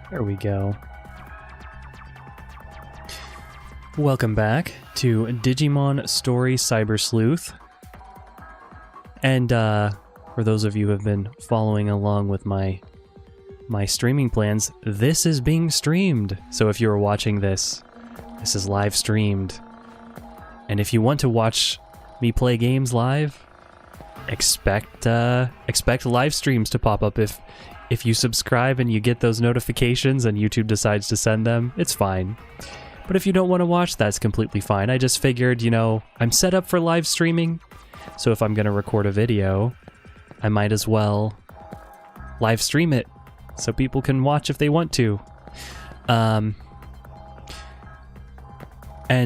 There we go. Welcome back to Digimon Story Cyber Sleuth. And for those of you who have been following along with my streaming plans, this is being streamed. So if you are watching this, this is live streamed. And if you want to watch me play games live, expect live streams to pop up. If you subscribe and you get those notifications and YouTube decides to send them, it's fine. But if you don't want to watch, that's completely fine. I just figured, you know, I'm set up for live streaming, so if I'm going to record a video, I might as well live stream it so people can watch if they want to. And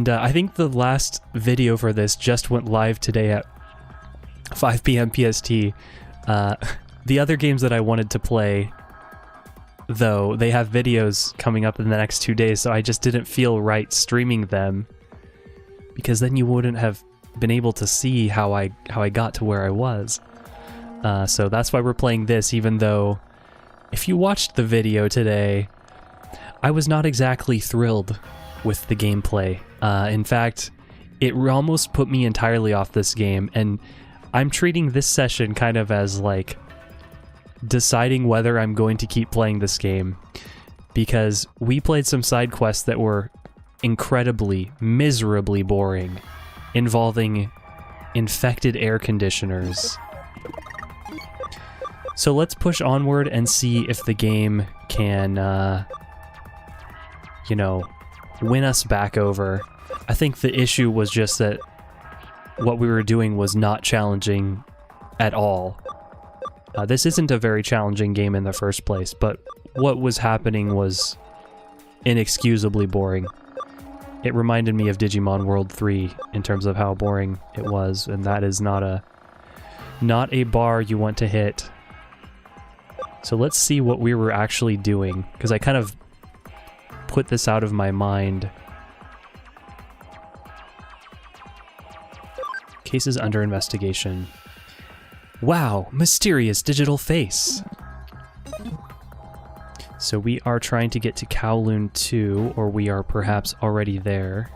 I think the last video for this just went live today at 5 p.m. PST. The other games that I wanted to play, though, they have videos coming up in the next 2 days, so I just didn't feel right streaming them, because then you wouldn't have been able to see how I got to where I was. So that's why we're playing this, even though if you watched the video today, I was not exactly thrilled with the gameplay. In fact, it almost put me entirely off this game, and I'm treating this session kind of as like deciding whether I'm going to keep playing this game, because we played some side quests that were incredibly, miserably boring, involving infected air conditioners. So let's push onward and see if the game can, you know, win us back over. I think the issue was just that what we were doing was not challenging at all. This isn't a very challenging game in the first place, but what was happening was inexcusably boring. It reminded me of Digimon World 3 in terms of how boring it was, and that is not a bar you want to hit. So let's see what we were actually doing, because I kind of put this out of my mind. Cases under investigation. Wow, mysterious digital face. So we are trying to get to Kowloon 2, or we are perhaps already there.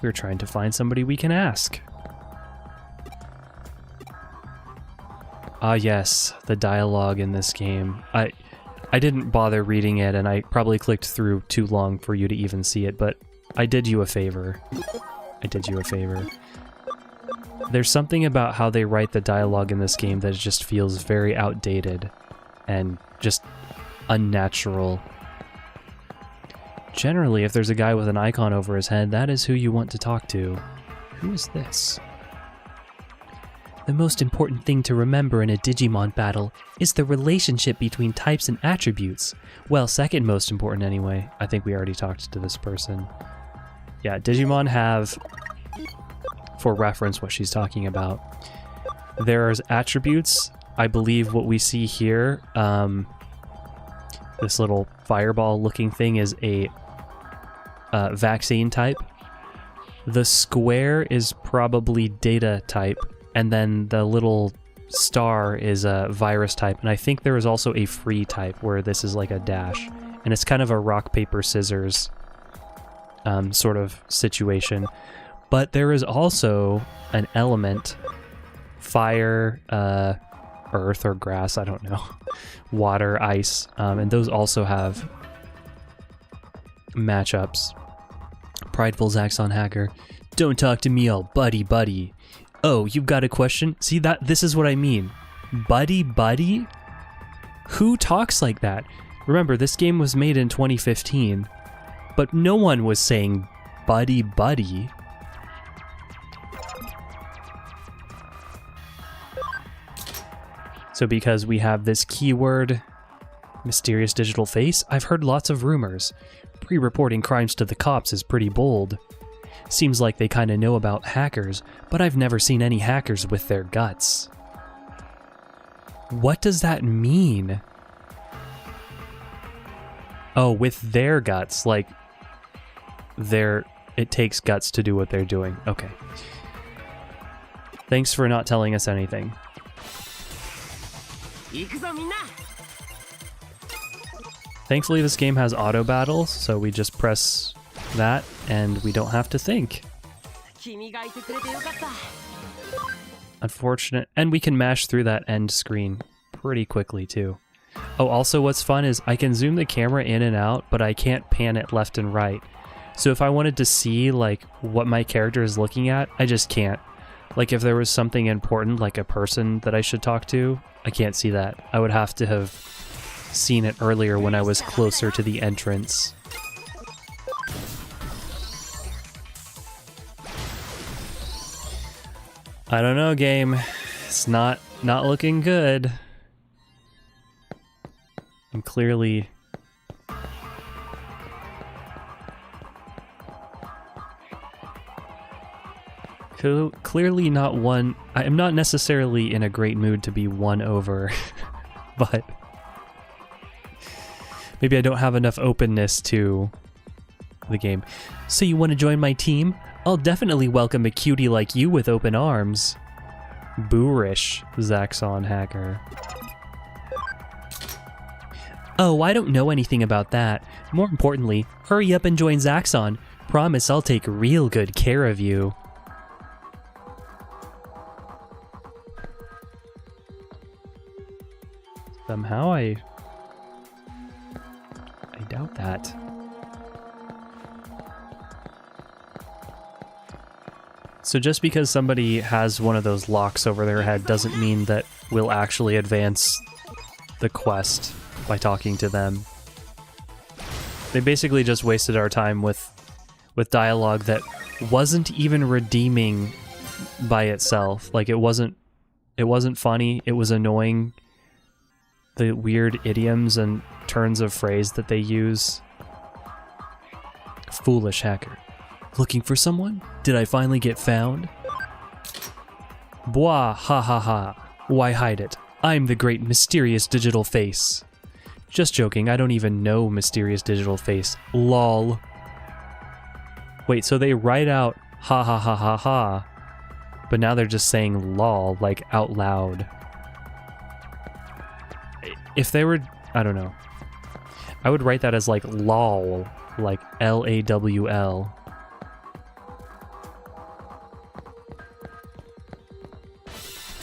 We're trying to find somebody we can ask. Ah yes, the dialogue in this game. I didn't bother reading it, and I probably clicked through too long for you to even see it, but I did you a favor. I did you a favor. There's something about how they write the dialogue in this game that just feels very outdated and just unnatural. Generally, if there's a guy with an icon over his head, that is who you want to talk to. Who is this? The most important thing to remember in a Digimon battle is the relationship between types and attributes. Well, second most important anyway. I think we already talked to this person. Yeah, Digimon have, for reference, what she's talking about. There's attributes. I believe what we see here, this little fireball looking thing is a vaccine type. The square is probably data type, and then the little star is a virus type, and I think there is also a free type where this is like a dash, and it's kind of a rock, paper, scissors sort of situation. But there is also an element, fire, earth or grass, I don't know, water, ice, and those also have matchups. Prideful Zaxxon Hacker. Don't talk to me all buddy. Oh, you've got a question? See, this is what I mean. Buddy? Who talks like that? Remember, this game was made in 2015, but no one was saying buddy. So because we have this keyword, mysterious digital face, I've heard lots of rumors. Pre-reporting crimes to the cops is pretty bold. Seems like they kinda know about hackers, but I've never seen any hackers with their guts. What does that mean? Oh, with their guts, like it takes guts to do what they're doing. Okay. Thanks for not telling us anything. Thankfully, this game has auto battles, so we just press that and we don't have to think. Unfortunate. And we can mash through that end screen pretty quickly, too. Oh, also what's fun is I can zoom the camera in and out, but I can't pan it left and right. So if I wanted to see, like, what my character is looking at, I just can't. Like, if there was something important, like a person that I should talk to, I can't see that. I would have to have seen it earlier when I was closer to the entrance. I don't know, game. It's not looking good. I'm clearly... clearly not one... I am not necessarily in a great mood to be won over, but... maybe I don't have enough openness to the game. So you want to join my team? I'll definitely welcome a cutie like you with open arms. Boorish, Zaxxon Hacker. Oh, I don't know anything about that. More importantly, hurry up and join Zaxxon. Promise I'll take real good care of you. Somehow I doubt that. So just because somebody has one of those locks over their head doesn't mean that we'll actually advance the quest by talking to them. They basically just wasted our time with dialogue that wasn't even redeeming by itself. Like, it wasn't funny, it was annoying. The weird idioms and turns of phrase that they use. Foolish hacker. Looking for someone? Did I finally get found? Bwah, ha ha ha. Why hide it? I'm the great mysterious digital face. Just joking, I don't even know mysterious digital face. Lol. Wait, so they write out ha ha ha ha ha, but now they're just saying lol, like out loud. If they were, I don't know. I would write that as like lol, like L-A-W-L.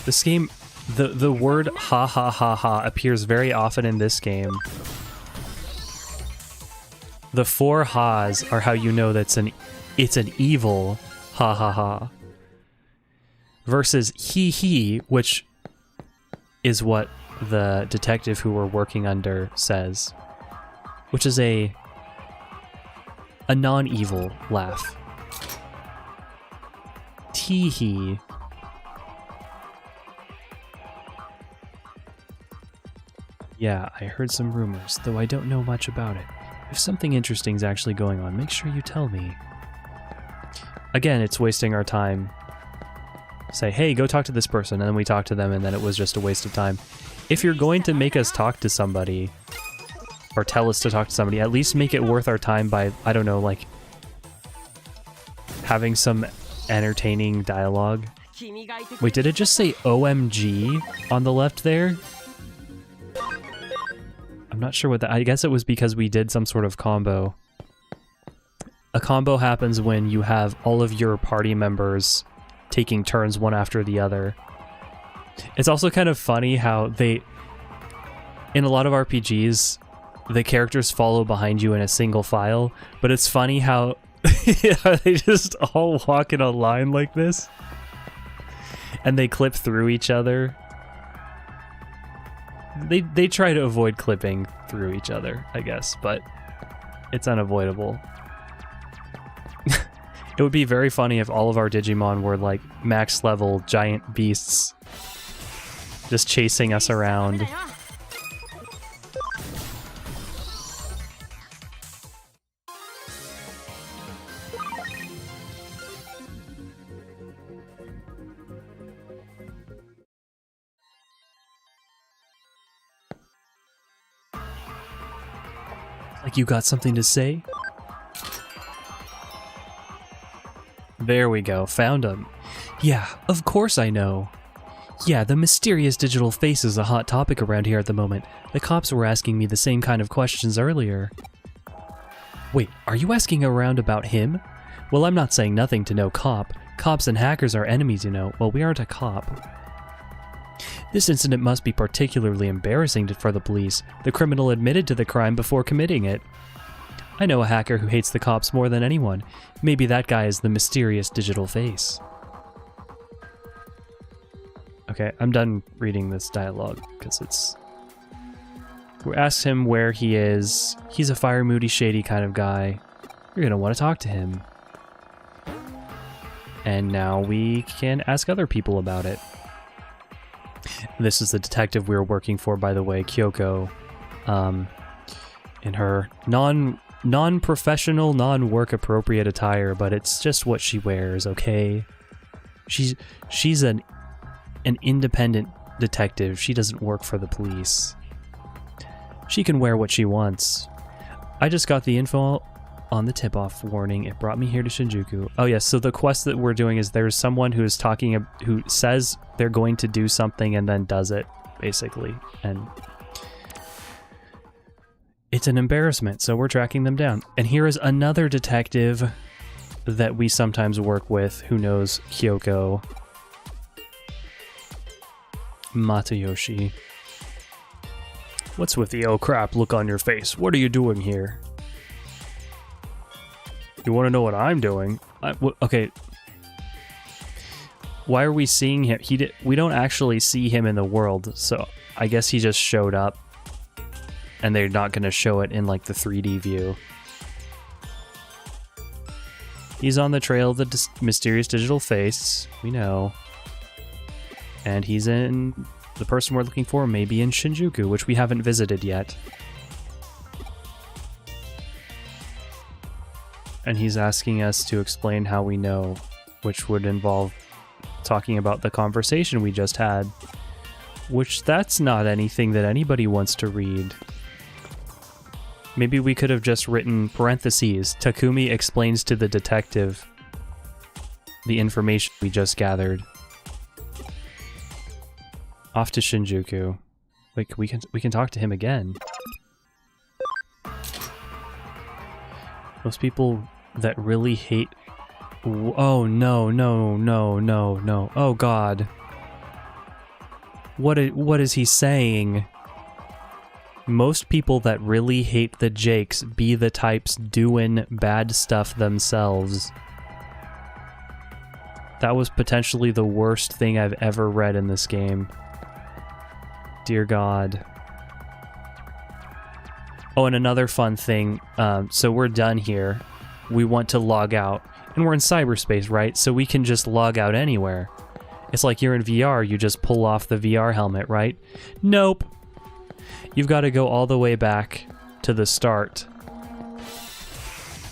This game, the word ha ha ha ha appears very often in this game. The 4 ha's are how you know that's it's an evil ha ha ha. Versus he, which is what the detective who we're working under says, which is a non-evil laugh. Tee-hee. Yeah, I heard some rumors, though I don't know much about it. If something interesting is actually going on, make sure you tell me. Again, it's wasting our time. Say, hey, go talk to this person, and then we talk to them, and then it was just a waste of time. If you're going to make us talk to somebody, or tell us to talk to somebody, at least make it worth our time by, I don't know, like, having some entertaining dialogue. Wait, did it just say OMG on the left there? I'm not sure what that... I guess it was because we did some sort of combo. A combo happens when you have all of your party members taking turns one after the other. It's also kind of funny how they... in a lot of RPGs, the characters follow behind you in a single file, but it's funny how they just all walk in a line like this, and they clip through each other. They try to avoid clipping through each other, I guess, but it's unavoidable. It would be very funny if all of our Digimon were like max level giant beasts just chasing us around. Like you got something to say? There we go, found him. Yeah, of course I know. Yeah, the mysterious digital face is a hot topic around here at the moment. The cops were asking me the same kind of questions earlier. Wait, are you asking around about him? Well, I'm not saying nothing to no cop. Cops and hackers are enemies, you know. Well, we aren't a cop. This incident must be particularly embarrassing for the police. The criminal admitted to the crime before committing it. I know a hacker who hates the cops more than anyone. Maybe that guy is the mysterious digital face. Okay, I'm done reading this dialogue, because it's... We asked him where he is. He's a fire, moody, shady kind of guy. You're gonna want to talk to him. And now we can ask other people about it. This is the detective we were working for, by the way, Kyoko. In her non-professional, non-work appropriate attire, but it's just what she wears, okay? She's an independent detective. She doesn't work for the police. She can wear what she wants. I just got the info on the tip-off warning. It brought me here to Shinjuku. Oh yes, so the quest that we're doing is there's someone who says they're going to do something and then does it, basically. And it's an embarrassment, so we're tracking them down. And here is another detective that we sometimes work with who knows Kyoko. Matayoshi. What's with the oh crap look on your face? What are you doing here? You want to know what I'm doing? Okay. Why are we seeing him? We don't actually see him in the world, so I guess he just showed up. And they're not going to show it in like the 3D view. He's on the trail of the mysterious digital face. We know. And he's in... The person we're looking for may be in Shinjuku, which we haven't visited yet. And he's asking us to explain how we know, which would involve talking about the conversation we just had. Which, that's not anything that anybody wants to read. Maybe we could have just written parentheses. Takumi explains to the detective the information we just gathered. Off to Shinjuku. Like, we can talk to him again. Most people that really hate... Oh, no, no, no, no, no. Oh, God. What is he saying? Most people that really hate the Jakes be the types doing bad stuff themselves. That was potentially the worst thing I've ever read in this game. Dear God. Oh, and another fun thing. So we're done here. We want to log out. And we're in cyberspace, right? So we can just log out anywhere. It's like you're in VR, you just pull off the VR helmet, right? Nope. You've got to go all the way back to the start.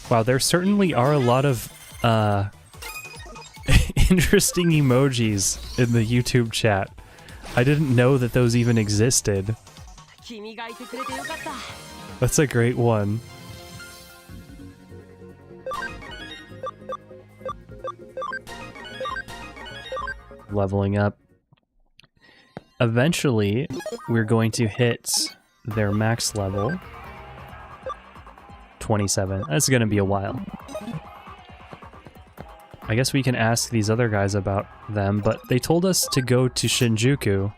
Wow, there certainly are a lot of interesting emojis in the YouTube chat. I didn't know that those even existed. That's a great one. Leveling up. Eventually, we're going to hit their max level. 27. That's going to be a while. I guess we can ask these other guys about them, but they told us to go to Shinjuku,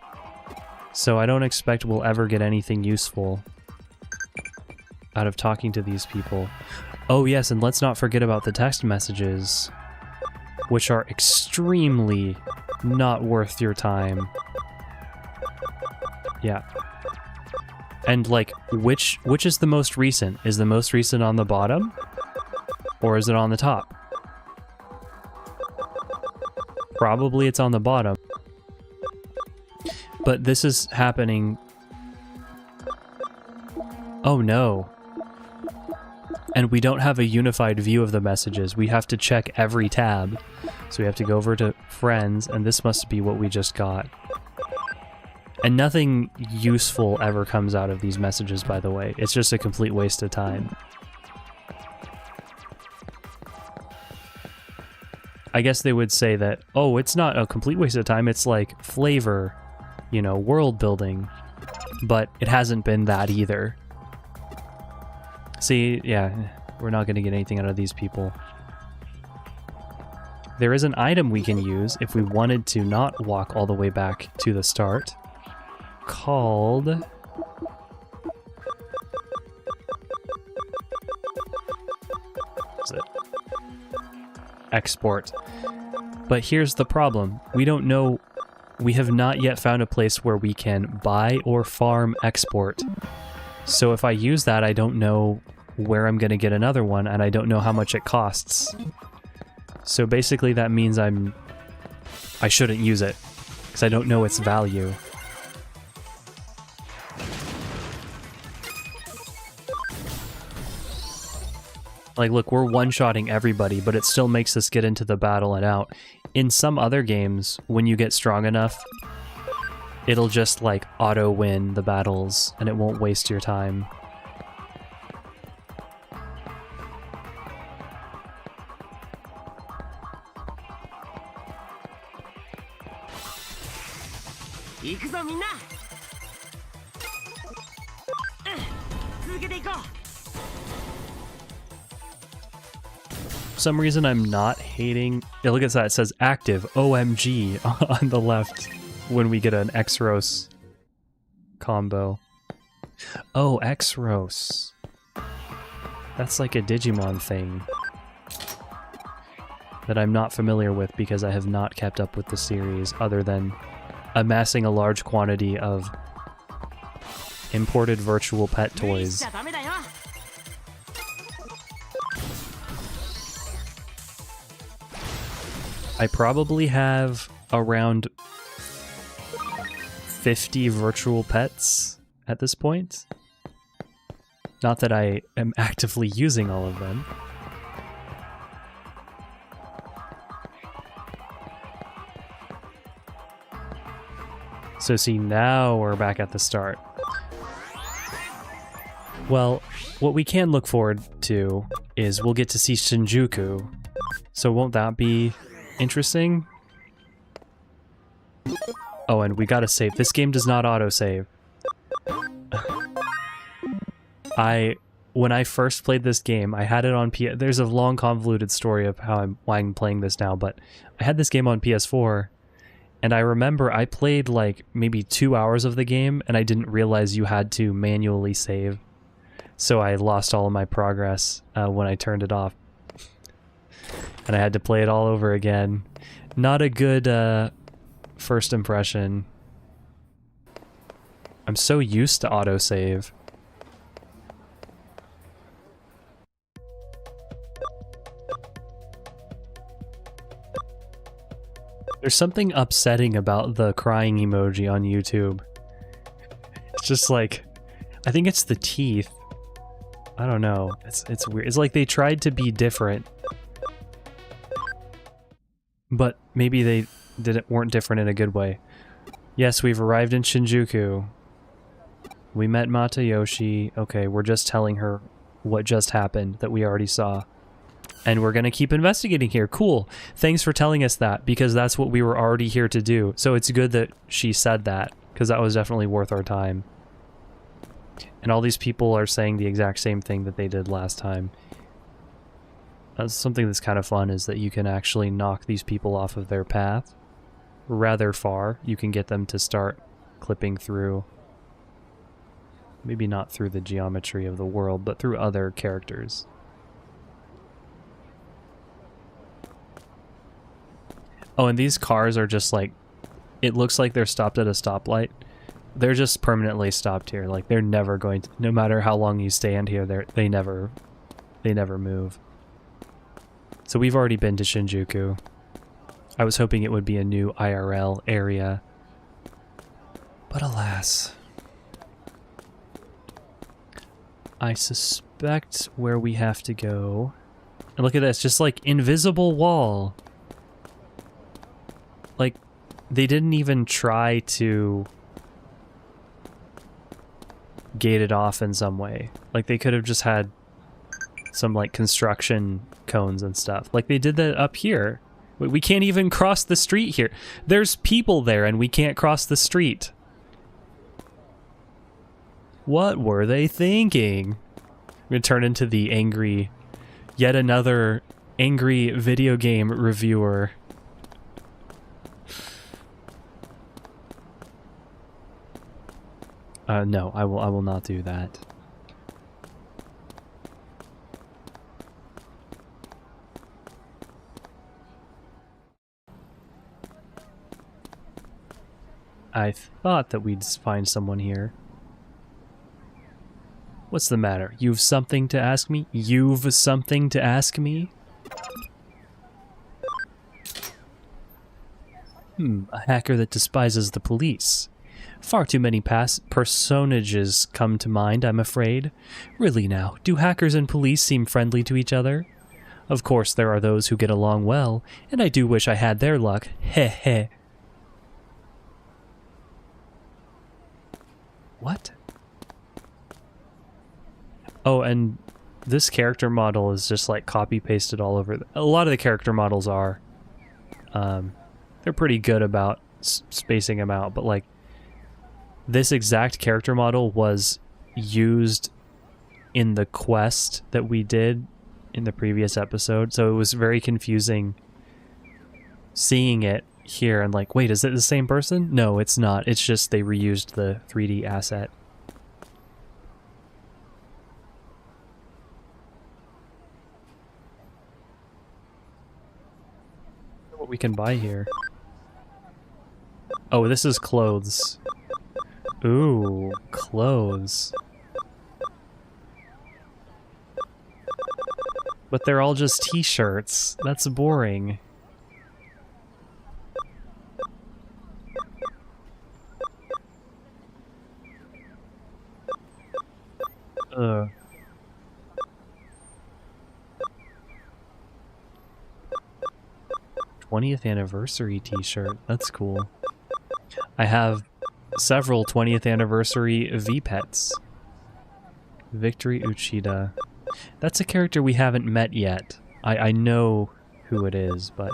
so I don't expect we'll ever get anything useful out of talking to these people. Oh yes, and let's not forget about the text messages, which are extremely not worth your time. Yeah. And like, which is the most recent? Is the most recent on the bottom? Or is it on the top? Probably it's on the bottom. But this is happening... Oh no. And we don't have a unified view of the messages. We have to check every tab. So we have to go over to friends, and this must be what we just got. And nothing useful ever comes out of these messages, by the way. It's just a complete waste of time. I guess they would say that, oh, it's not a complete waste of time, it's like flavor, you know, world building. But it hasn't been that either. See, yeah, we're not going to get anything out of these people. There is an item we can use if we wanted to not walk all the way back to the start, called... What is it? Export. But here's the problem. We don't know... We have not yet found a place where we can buy or farm export. So if I use that, I don't know where I'm going to get another one, and I don't know how much it costs. So basically that means I shouldn't use it, because I don't know its value. Like, look, we're one-shotting everybody, but it still makes us get into the battle and out. In some other games, when you get strong enough, it'll just, like, auto-win the battles, and it won't waste your time. For some reason, I'm not hating... Yeah, look at that. It says active, OMG, on the left when we get an X-Rose combo. Oh, X-Rose. That's like a Digimon thing that I'm not familiar with because I have not kept up with the series other than amassing a large quantity of imported virtual pet toys. I probably have around 50 virtual pets at this point. Not that I am actively using all of them. So see, now we're back at the start. Well, what we can look forward to is we'll get to see Shinjuku. So won't that be interesting? Oh, and we gotta save. This game does not autosave. When I first played this game, I had it on There's a long convoluted story of why I'm playing this now, but I had this game on PS4, and I remember I played like maybe 2 hours of the game, and I didn't realize you had to manually save. So I lost all of my progress when I turned it off. And I had to play it all over again. Not a good first impression. I'm so used to autosave. There's something upsetting about the crying emoji on YouTube. It's just like, I think it's the teeth. I don't know. It's weird. It's like they tried to be different. But maybe they weren't different in a good way. Yes, we've arrived in Shinjuku. We met Matayoshi. Okay, we're just telling her what just happened that we already saw. And we're gonna keep investigating here. Cool. Thanks for telling us that, because that's what we were already here to do. So it's good that she said that, because that was definitely worth our time. And all these people are saying the exact same thing that they did last time. Something that's kind of fun is that you can actually knock these people off of their path rather far. You can get them to start clipping through, maybe not through the geometry of the world, but through other characters. Oh, and these cars are just like, it looks like they're stopped at a stoplight. They're just permanently stopped here. Like, they're never going to, no matter how long you stand here, they never move. So we've already been to Shinjuku. I was hoping it would be a new IRL area. But alas. I suspect where we have to go... And look at this, just like invisible wall. Like, they didn't even try to gate it off in some way. Like, they could have just had some like construction cones and stuff. Like they did that up here. We can't even cross the street here. There's people there and we can't cross the street. What were they thinking? I'm gonna turn into the angry, yet another angry video game reviewer. No, I will not do that. I thought that we'd find someone here. What's the matter? You've something to ask me? You've something to ask me? A hacker that despises the police. Far too many personages come to mind, I'm afraid. Really now, do hackers and police seem friendly to each other? Of course, there are those who get along well, and I do wish I had their luck. Heh heh. What? Oh, and this character model is just like copy-pasted all over. A lot of the character models are. They're pretty good about spacing them out, but like this exact character model was used in the quest that we did in the previous episode, so it was very confusing seeing it here and like, wait, is it the same person? No, it's not. It's just they reused the 3D asset. What we can buy here. Oh, this is clothes. Ooh, clothes. But they're all just t-shirts. That's boring. Ugh. '20th anniversary t-shirt. That's cool. I have several 20th anniversary V-Pets. Victory Uchida. That's a character we haven't met yet. I know who it is, but...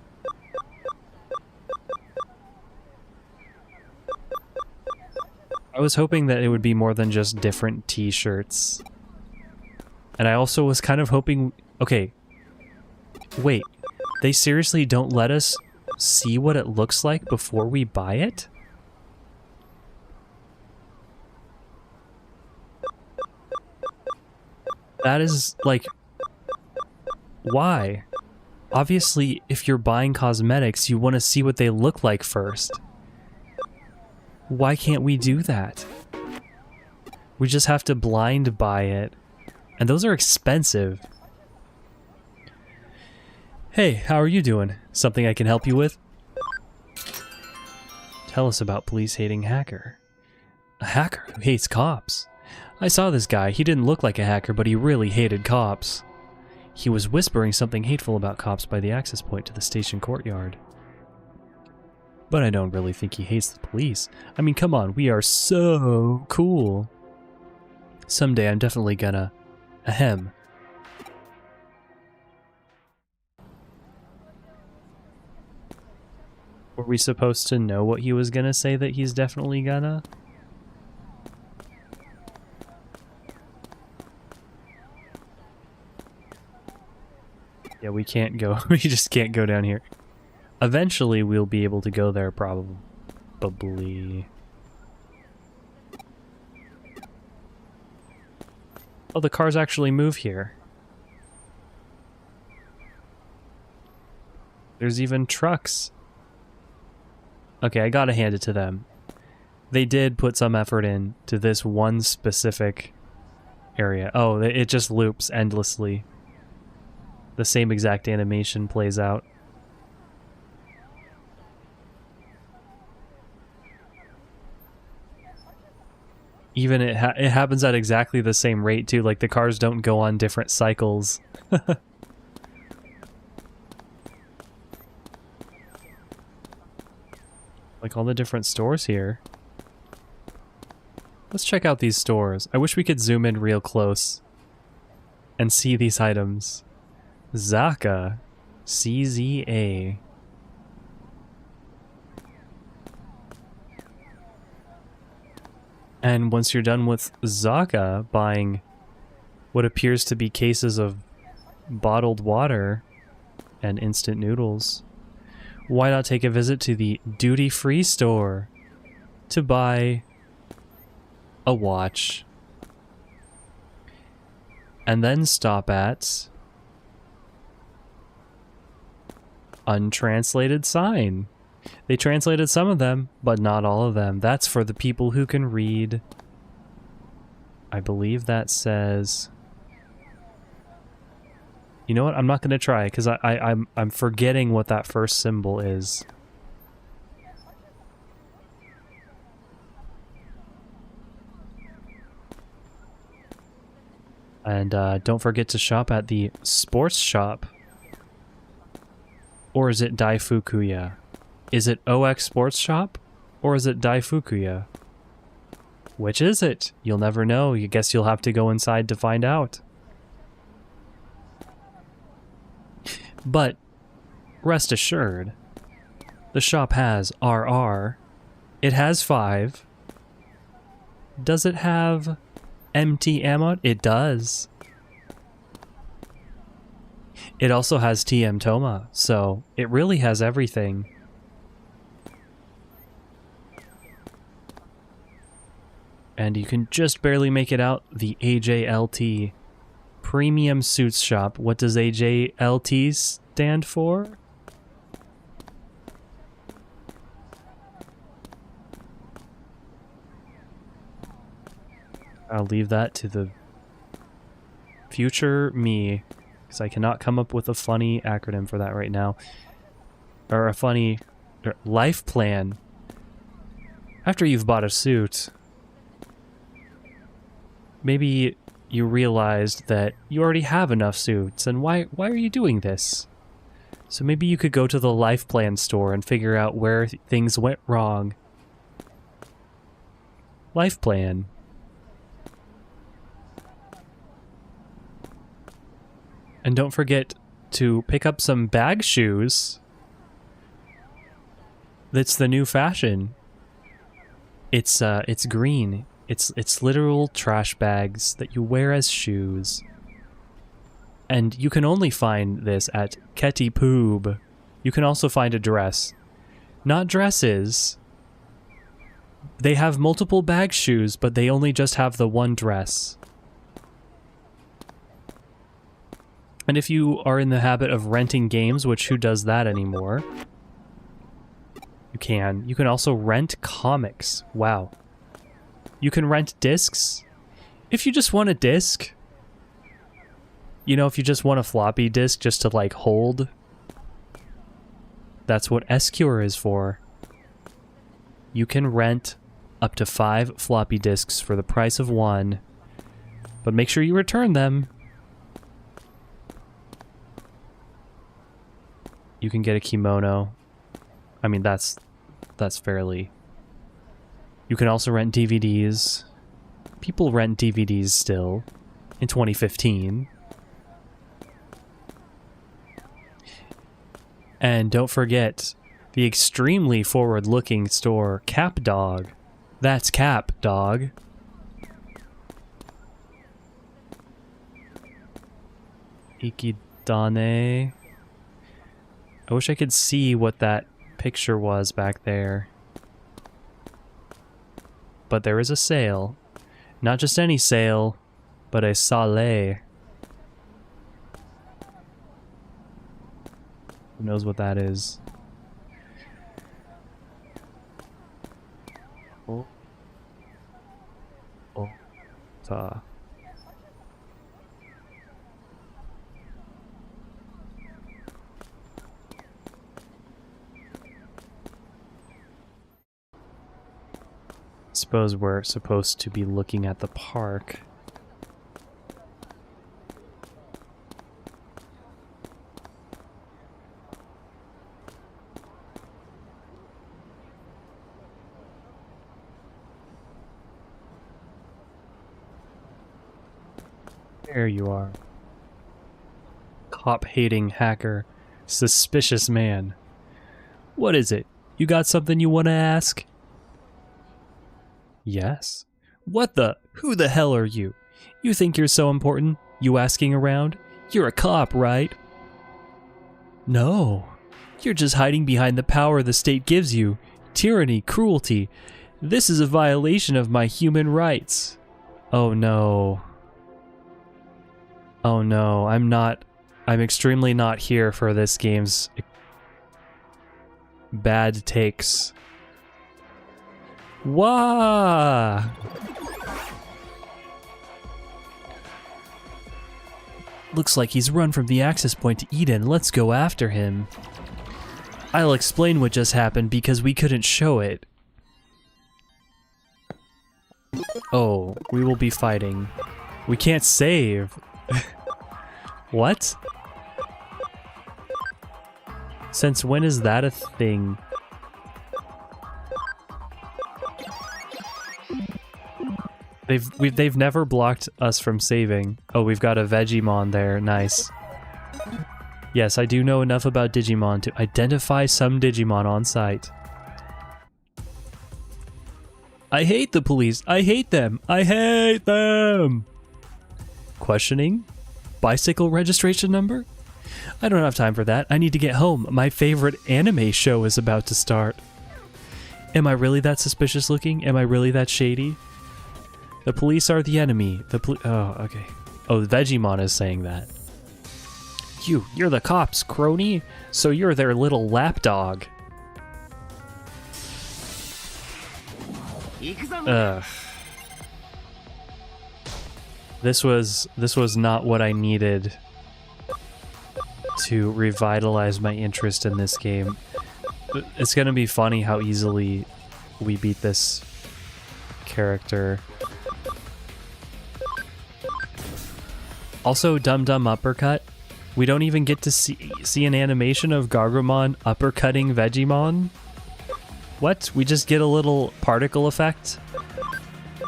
I was hoping that it would be more than just different t-shirts. And I also was kind of hoping... Okay. Wait. They seriously don't let us see what it looks like before we buy it? That is, like... Why? Obviously, if you're buying cosmetics, you want to see what they look like first. Why can't we do that? We just have to blind buy it. And those are expensive. Hey, how are you doing? Something I can help you with? Tell us about police-hating hacker. A hacker who hates cops. I saw this guy. He didn't look like a hacker, but he really hated cops. He was whispering something hateful about cops by the access point to the station courtyard. But I don't really think he hates the police. I mean, come on, we are so cool. Someday I'm definitely gonna... Ahem. Were we supposed to know what he was gonna say that he's definitely gonna? Yeah, we can't go. We just can't go down here. Eventually, we'll be able to go there, probably. Oh, the cars actually move here. There's even trucks. Okay, I gotta hand it to them. They did put some effort in to this one specific area. Oh, it just loops endlessly. The same exact animation plays out. Even it happens at exactly the same rate too, like the cars don't go on different cycles. Like all the different stores here. Let's check out these stores. I wish we could zoom in real close and see these items. Zaka. CZA. And once you're done with Zaka buying what appears to be cases of bottled water and instant noodles, why not take a visit to the duty-free store to buy a watch, and then stop at untranslated sign. They translated some of them, but not all of them. That's for the people who can read. I believe that says... You know what? I'm not going to try, because I'm forgetting what that first symbol is. And don't forget to shop at the sports shop. Or is it Daifukuya? Is it OX Sports Shop? Or is it Daifukuya? Which is it? You'll never know. I guess you'll have to go inside to find out. But rest assured, the shop has RR. It has 5. Does it have MT ammo? It does. It also has TM Toma, so it really has everything. And you can just barely make it out the AJLT Premium Suits Shop. What does AJLT stand for? I'll leave that to the future me, because I cannot come up with a funny acronym for that right now. Or a funny life plan. After you've bought a suit, maybe you realized that you already have enough suits, and why are you doing this? So maybe you could go to the life plan store and figure out where things went wrong. Life plan. And don't forget to pick up some bag shoes. That's the new fashion. It's green. It's literal trash bags that you wear as shoes. And you can only find this at Ketty Poob. You can also find a dress. Not dresses. They have multiple bag shoes, but they only just have the one dress. And if you are in the habit of renting games, which who does that anymore? You can. You can also rent comics. Wow. You can rent discs. If you just want a disc, you know, if you just want a floppy disk just to like hold, that's what SCure is for. You can rent up to 5 floppy disks for the price of 1, but make sure you return them. You can get a kimono. I mean, that's fairly... You can also rent DVDs. People rent DVDs still in 2015. And don't forget the extremely forward-looking store, Cap Dog. That's Cap Dog. Ikidane. I wish I could see what that picture was back there. But there is a sale. Not just any sale, but a sale. Who knows what that is? Oh. Oh. Ta. Suppose we're supposed to be looking at the park. There you are. Cop-hating hacker. Suspicious man. What is it? You got something you want to ask? Yes. What the? Who the hell are you? You think you're so important? You asking around? You're a cop, right? No. You're just hiding behind the power the state gives you. Tyranny, cruelty. This is a violation of my human rights. Oh no. Oh no, I'm extremely not here for this game's bad takes. Wah! Looks like he's run from the access point to Eden. Let's go after him. I'll explain what just happened because we couldn't show it. Oh, we will be fighting. We can't save. What? Since when is that a thing? They've never blocked us from saving. Oh, we've got a Vegemon there. Nice. Yes, I do know enough about Digimon to identify some Digimon on site. I hate the police. I hate them. I hate them. Questioning? Bicycle registration number? I don't have time for that. I need to get home. My favorite anime show is about to start. Am I really that suspicious looking? Am I really that shady? The police are the enemy. Oh, okay. Oh, Vegemon is saying that. You're the cops, crony. So you're their little lapdog. Ugh. This was not what I needed to revitalize my interest in this game. It's gonna be funny how easily we beat this character. Also, Dum Dum Uppercut. We don't even get to see an animation of Gargomon uppercutting Vegemon. What? We just get a little particle effect?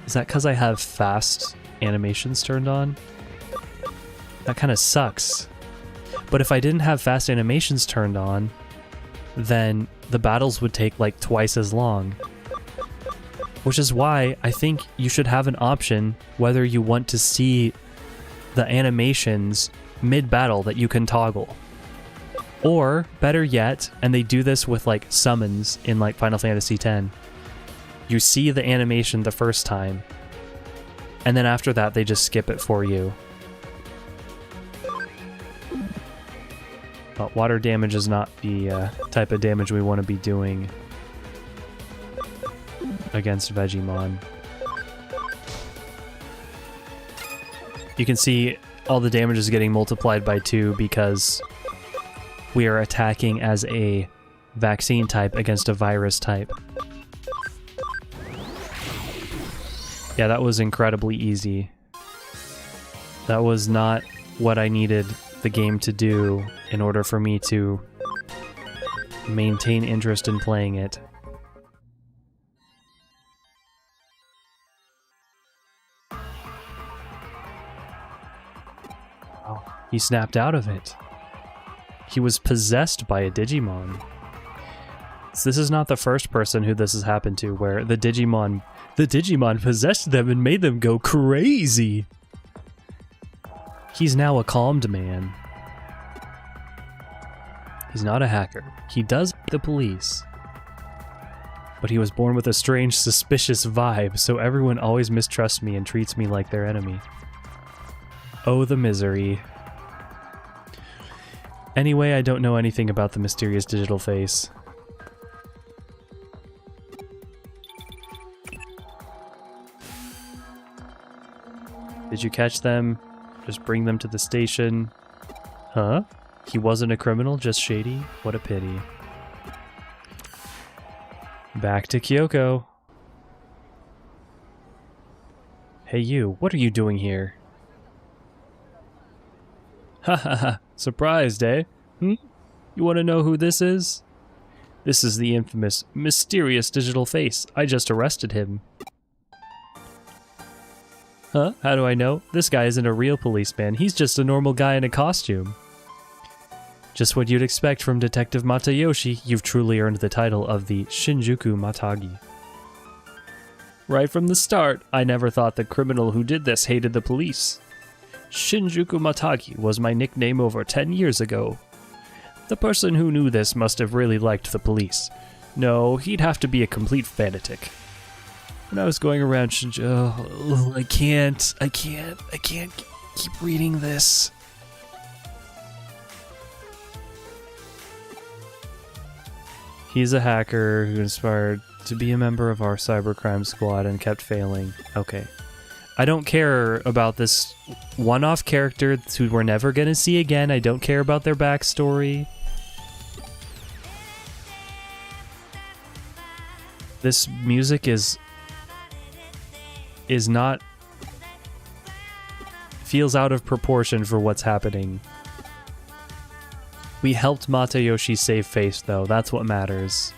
Is that because I have fast animations turned on? That kind of sucks. But if I didn't have fast animations turned on, then the battles would take like twice as long. Which is why I think you should have an option whether you want to see the animations mid-battle that you can toggle. Or, better yet, and they do this with like summons in like Final Fantasy X, you see the animation the first time, and then after that they just skip it for you. But water damage is not the type of damage we want to be doing against Vegemon. You can see all the damage is getting multiplied by 2 because we are attacking as a vaccine type against a virus type. Yeah, that was incredibly easy. That was not what I needed the game to do in order for me to maintain interest in playing it. Oh, he snapped out of it. He was possessed by a Digimon. So this is not the first person who this has happened to, where the Digimon possessed them and made them go crazy. He's now a calmed man. He's not a hacker. He does hate the police. But he was born with a strange, suspicious vibe, so everyone always mistrusts me and treats me like their enemy. Oh, the misery. Anyway, I don't know anything about the mysterious digital face. Did you catch them? Just bring them to the station. Huh? He wasn't a criminal, just shady? What a pity. Back to Kyoko. Hey you, what are you doing here? Ha ha ha, surprised, eh? You want to know who this is? This is the infamous, mysterious digital face. I just arrested him. Huh? How do I know? This guy isn't a real policeman. He's just a normal guy in a costume. Just what you'd expect from Detective Matayoshi. You've truly earned the title of the Shinjuku Matagi. Right from the start, I never thought the criminal who did this hated the police. Shinjuku Matagi was my nickname over 10 years ago. The person who knew this must have really liked the police. No, he'd have to be a complete fanatic. When I was going around Shinjuku... I can't keep reading this. He's a hacker who inspired to be a member of our cybercrime squad and kept failing. Okay. I don't care about this one-off character who we're never going to see again. I don't care about their backstory. This music is not... feels out of proportion for what's happening. We helped Matayoshi save face, though. That's what matters.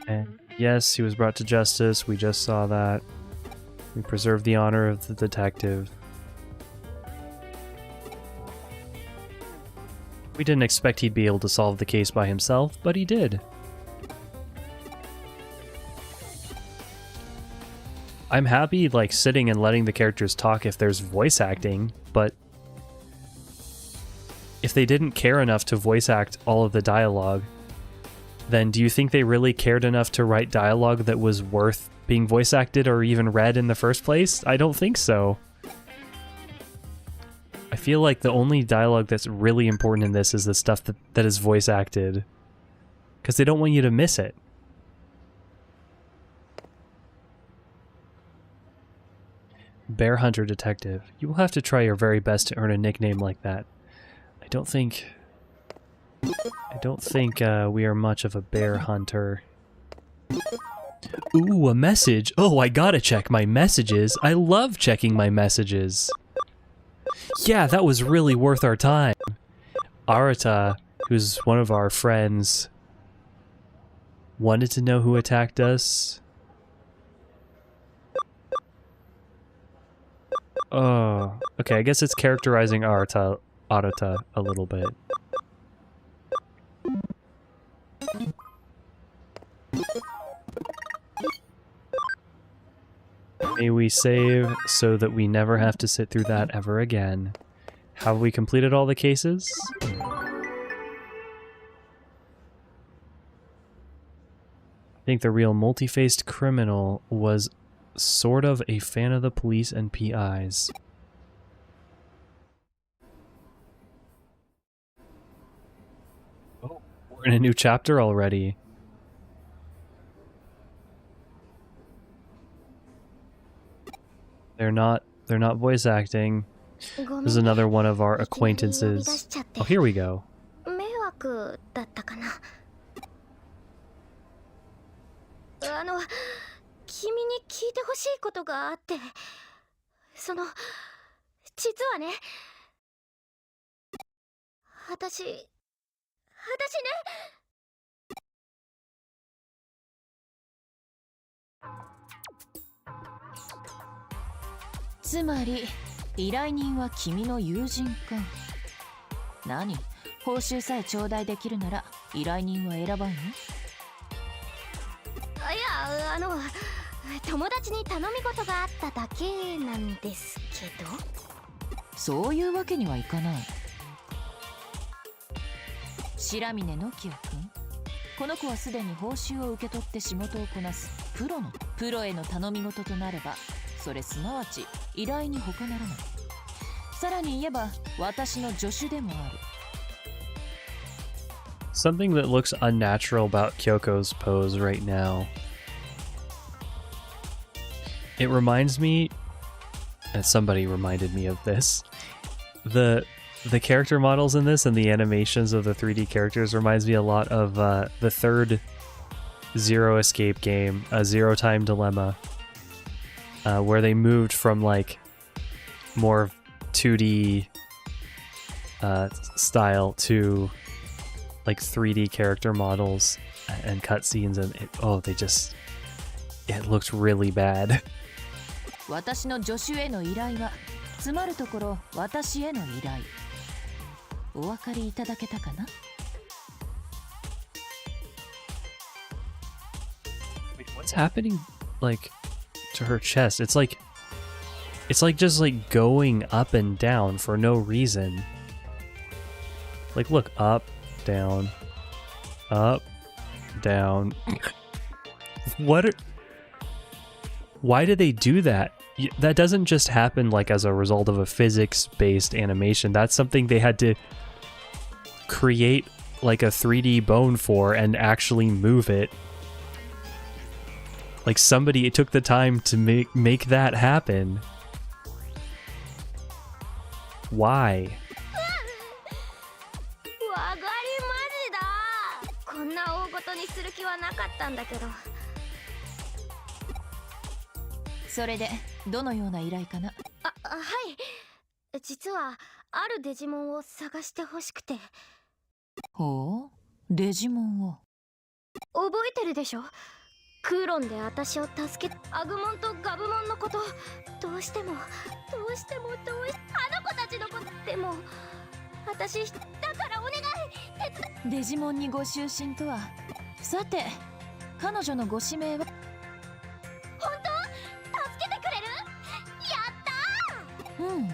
And yes, he was brought to justice. We just saw that. We preserved the honor of the detective. We didn't expect he'd be able to solve the case by himself, but he did. I'm happy, like, sitting and letting the characters talk if there's voice acting, but if they didn't care enough to voice act all of the dialogue, then do you think they really cared enough to write dialogue that was worth being voice acted or even read in the first place? I don't think so. I feel like the only dialogue that's really important in this is the stuff that is voice acted, because they don't want you to miss it. Bear Hunter Detective. You will have to try your very best to earn a nickname like that. I don't think we are much of a bear hunter. Ooh, a message. Oh, I gotta check my messages. I love checking my messages. Yeah, that was really worth our time. Arata, who's one of our friends, wanted to know who attacked us. Oh, okay, I guess it's characterizing Arata a little bit. May we save so that we never have to sit through that ever again. Have we completed all the cases? I think the real multi-faced criminal was sort of a fan of the police and PIs. Oh, we're in a new chapter already. They're not voice acting. This is another one of our acquaintances. Oh, here we go. 君に聞いてほしいことがあって、実はね、私ね。つまり依頼人は君の友人か。何？報酬さえ頂戴できるなら依頼人は選ばんの？いや、友達に頼み事があっただけなんですけど。そういうわけにはいかない。白峰のきおくん、この子はすでに報酬を受け取って仕事をこなすプロへの頼み事となれば、それすなわち依頼に他ならない。さらに言えば私の助手でもある。Something that looks unnatural about Kyoko's pose right now. It reminds me, and somebody reminded me of this, the character models in this and the animations of the 3D characters reminds me a lot of the third Zero Escape game, Zero Time Dilemma, where they moved from like more 2D style to like 3D character models and cutscenes, and it looks really bad. 私の助手への依頼は、つまるところ私への依頼。お分かりいただけたかな？ What's happening, like, to her chest? It's like just like going up and down for no reason. Like, look, up, down, down. Why do they do that? That doesn't just happen like as a result of a physics-based animation. That's something they had to create like a 3D bone for and actually move it. Like somebody took the time to make that happen. Why? わがりマジだ。こんな大ごとにする気はなかったんだけど。それでどのような依頼かな。はい。実はあるデジモンを探してほしくて。ほう、デジモンを。覚えてるでしょ？クーロンで私を助け、アグモンとガブモンのこと、どうしてもあの子たちのこと。でも私だからお願い。デジモンにご就寝とは。さて彼女のご指名は。本当？助けてくれる？やったー。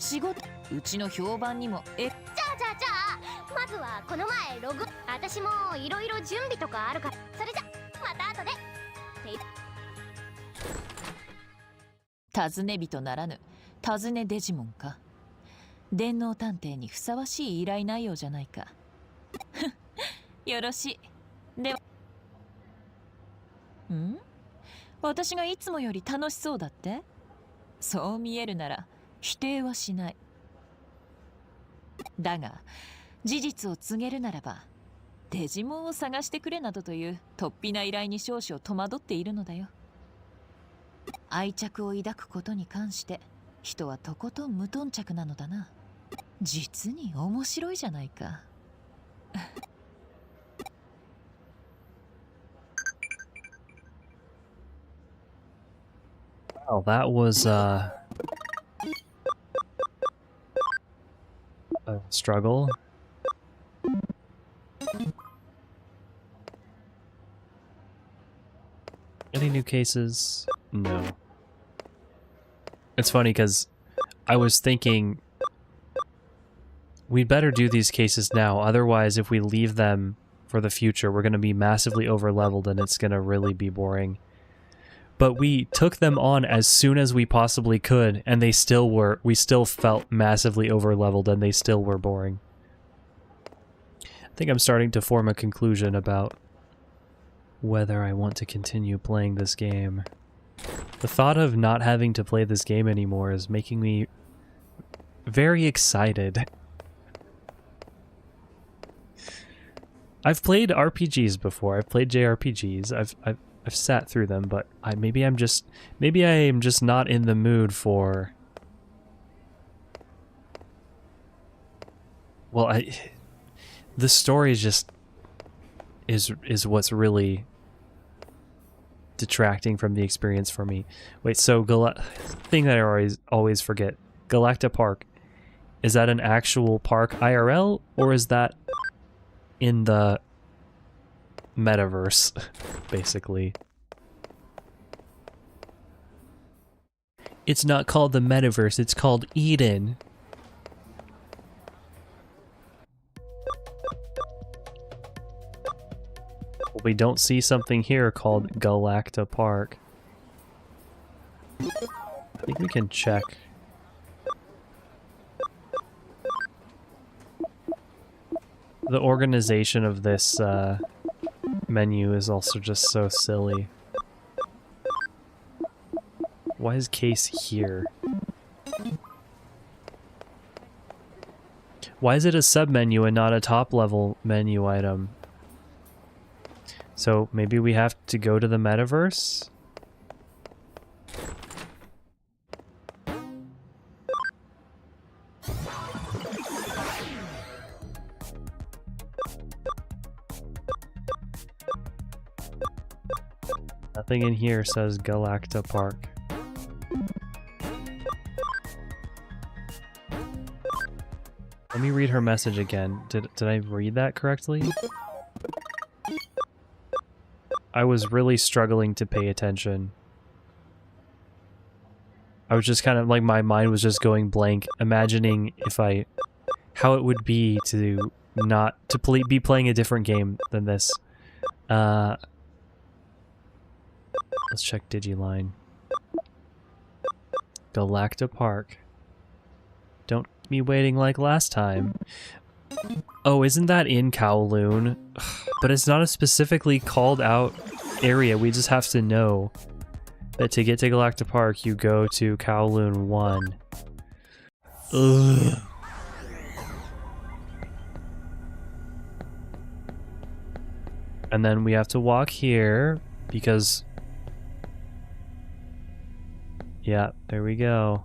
仕事、うちの評判にも。じゃあまずはこの前ログ。私もいろいろ準備とかあるから。それじゃまた後で。尋ね人ならぬ尋ねデジモンか。電脳探偵にふさわしい依頼内容じゃないか。よろしい。では。私がいつもより楽しそうだって？そう見えるなら否定はしない。だが事実を告げるならば、デジモンを探してくれなどという突飛な依頼に少々戸惑っているのだよ。愛着を抱くことに関して人はとことん無頓着なのだな。実に面白いじゃないか。Well, that was a struggle. Any new cases? No. It's funny because I was thinking we'd better do these cases now, otherwise if we leave them for the future we're going to be massively over-leveled and it's going to really be boring. But we took them on as soon as we possibly could, and we still felt massively over-leveled and they still were boring. I think I'm starting to form a conclusion about whether I want to continue playing this game. The thought of not having to play this game anymore is making me very excited. I've played RPGs before. I've played JRPGs. I've sat through them, but maybe I am just not in the mood for. Well, the story is what's really detracting from the experience for me. Wait, so thing that I always forget. Galacta Park, is that an actual park IRL, or is that in the metaverse, basically? It's not called the metaverse, it's called Eden. We don't see something here called Galacta Park. I think we can check. The organization of this menu is also just so silly. Why is case here? Why is it a sub-menu and not a top-level menu item? So maybe we have to go to the metaverse? Nothing in here says Galacta Park. Let me read her message again. Did I read that correctly? I was really struggling to pay attention. I was just kind of like, my mind was just going blank, imagining how it would be to be playing a different game than this. Let's check Digiline. Galacta Park. Don't keep me waiting like last time. Oh, isn't that in Kowloon? But it's not a specifically called out area. We just have to know that to get to Galacta Park, you go to Kowloon 1. Ugh. And then we have to walk here because... Yeah, there we go.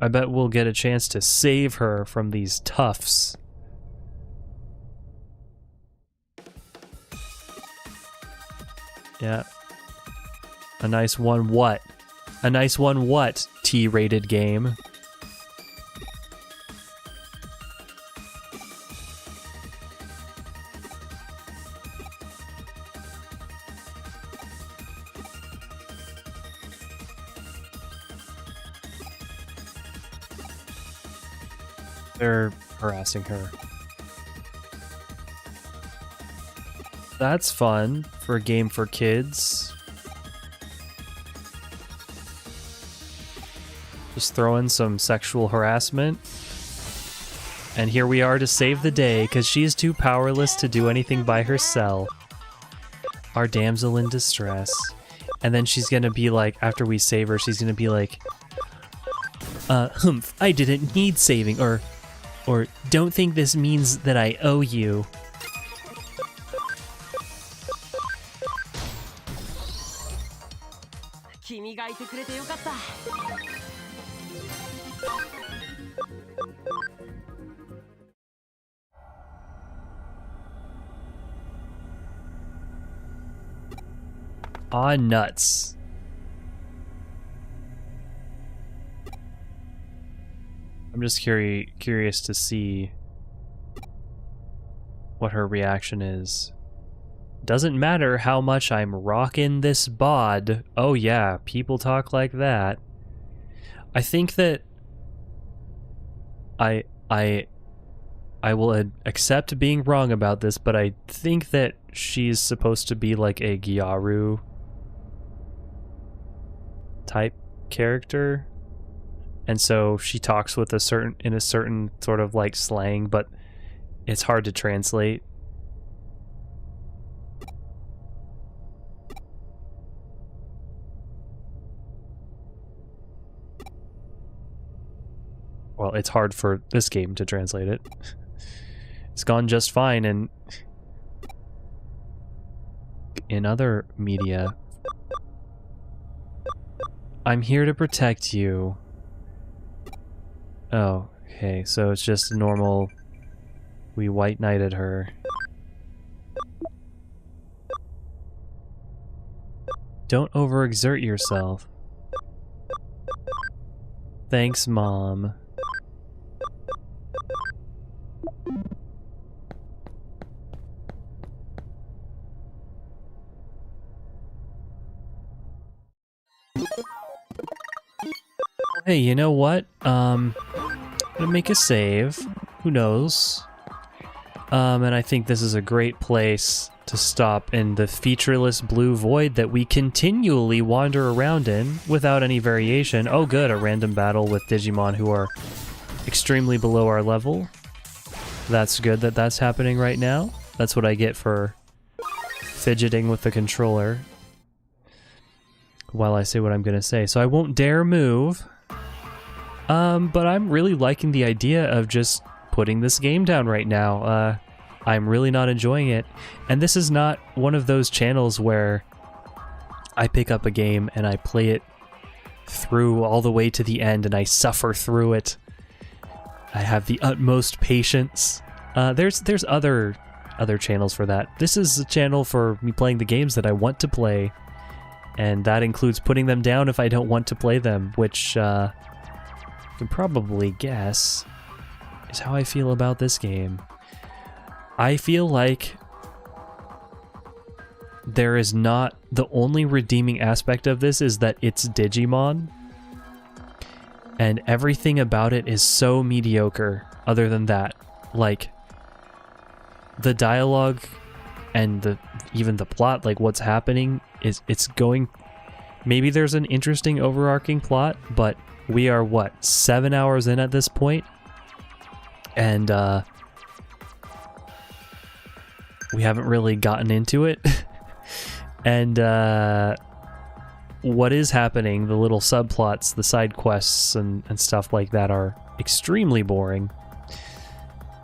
I bet we'll get a chance to save her from these toughs. Yeah. A nice one what? A nice one what, T-rated game? They're harassing her. That's fun for a game for kids. Just throw in some sexual harassment. And here we are to save the day, because she is too powerless to do anything by herself. Our damsel in distress. And then she's gonna be like, after we save her, she's gonna be like, humph, I didn't need saving, or don't think this means that I owe you. Aw, nuts. I'm just curious to see what her reaction is. Doesn't matter how much I'm rocking this bod. Oh yeah, people talk like that. I think that I will accept being wrong about this, but I think that she's supposed to be like a Gyaru type character. And so she talks with in a certain sort of like slang, but it's hard to translate. Well, it's hard for this game to translate it. It's gone just fine in other media. I'm here to protect you. Oh, okay, so it's just normal. We white knighted her. Don't overexert yourself. Thanks, Mom. Hey, you know what? I'm gonna make a save. Who knows? And I think this is a great place to stop in the featureless blue void that we continually wander around in without any variation. Oh good, a random battle with Digimon who are extremely below our level. That's good that that's happening right now. That's what I get for fidgeting with the controller while I say what I'm gonna say. So I won't dare move. But I'm really liking the idea of just putting this game down right now. I'm really not enjoying it. And this is not one of those channels where I pick up a game and I play it through all the way to the end and I suffer through it. I have the utmost patience. There's other channels for that. This is a channel for me playing the games that I want to play. And that includes putting them down if I don't want to play them, which, you can probably guess is how I feel about this game. I feel like there is not... The only redeeming aspect of this is that it's Digimon. And everything about it is so mediocre other than that. Like, the dialogue and even the plot, like what's happening, it's going... Maybe there's an interesting overarching plot, but we are, what, 7 hours in at this point? And, we haven't really gotten into it. And, what is happening, the little subplots, the side quests and stuff like that are extremely boring.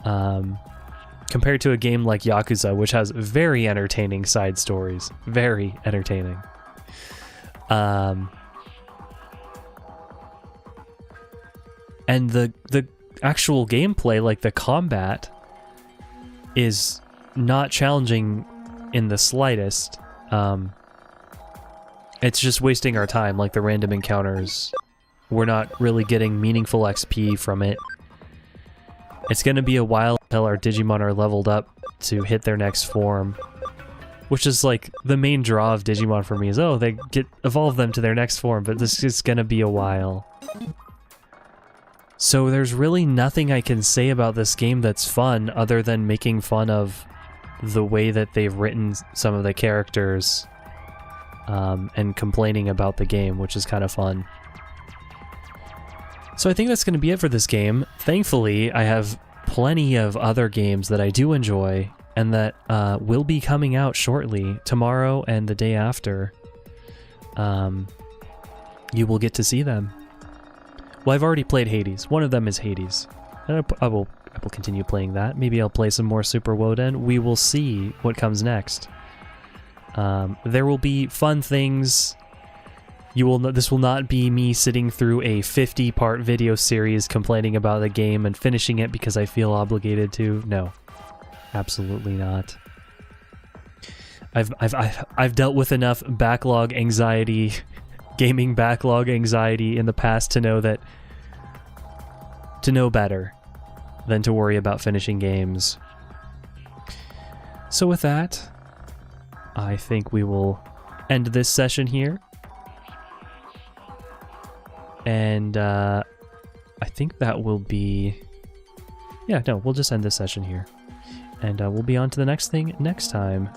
Compared to a game like Yakuza, which has very entertaining side stories. Very entertaining. And the actual gameplay, like the combat, is not challenging in the slightest. It's just wasting our time, like the random encounters. We're not really getting meaningful XP from it. It's going to be a while until our Digimon are leveled up to hit their next form. Which is like the main draw of Digimon for me is, oh, they evolve them to their next form, but this is going to be a while. So there's really nothing I can say about this game that's fun other than making fun of the way that they've written some of the characters and complaining about the game, which is kind of fun. So I think that's going to be it for this game. Thankfully, I have plenty of other games that I do enjoy and that will be coming out shortly, tomorrow and the day after. You will get to see them. Well, I've already played Hades. One of them is Hades. And I will continue playing that. Maybe I'll play some more Super Woden. We will see what comes next. There will be fun things. This will not be me sitting through a 50-part video series complaining about the game and finishing it because I feel obligated to. No, absolutely not. I've dealt with enough backlog anxiety, gaming backlog anxiety in the past to know better than to worry about finishing games. So with that, I think we will end this session here. And I think that will be... Yeah, no, we'll just end this session here. And we'll be on to the next thing next time.